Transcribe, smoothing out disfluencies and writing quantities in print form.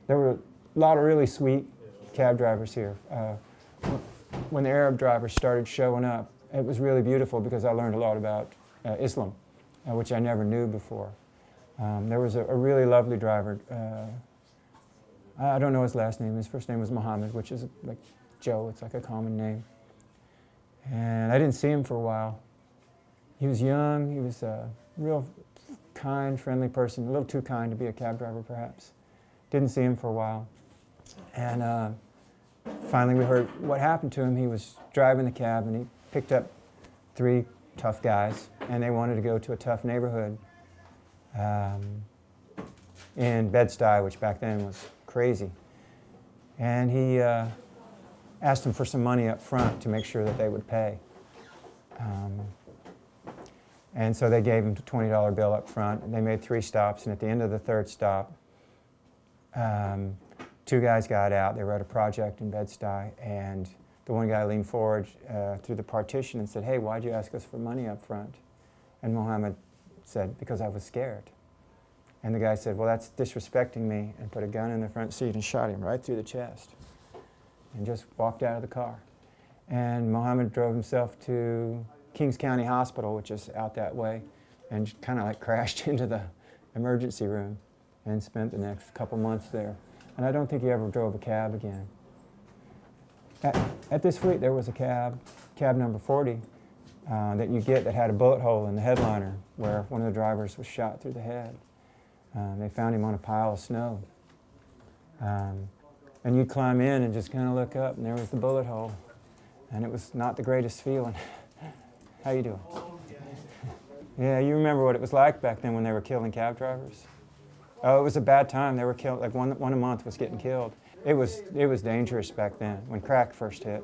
There were a lot of really sweet cab drivers here. When the Arab drivers started showing up, it was really beautiful because I learned a lot about Islam, which I never knew before. There was a really lovely driver. I don't know his last name. His first name was Muhammad, which is like Joe. It's like a common name. And I didn't see him for a while. He was young. He was a real kind, friendly person. A little too kind to be a cab driver, perhaps. Didn't see him for a while. And finally we heard what happened to him. He was driving the cab and he picked up 3 tough guys, and they wanted to go to a tough neighborhood in Bed-Stuy, which back then was crazy. And he asked them for some money up front to make sure that they would pay. And so they gave him a $20 bill up front, and they made 3 stops, and at the end of the 3rd stop, 2 guys got out. They were at a project in Bed-Stuy, and the one guy leaned forward through the partition and said, "Hey, why'd you ask us for money up front?" And Muhammad said, "Because I was scared." And the guy said, "Well, that's disrespecting me," and put a gun in the front seat and shot him right through the chest and just walked out of the car. And Muhammad drove himself to Kings County Hospital, which is out that way, and kind of like crashed into the emergency room and spent the next couple months there. And I don't think he ever drove a cab again. At this fleet, there was a cab number 40, that you get that had a bullet hole in the headliner where one of the drivers was shot through the head. They found him on a pile of snow. And you'd climb in and just kind of look up, and there was the bullet hole. And it was not the greatest feeling. How you doing? Yeah, you remember what it was like back then when they were killing cab drivers? Oh, it was a bad time. They were killed, like one a month was getting killed. It was dangerous back then when crack first hit.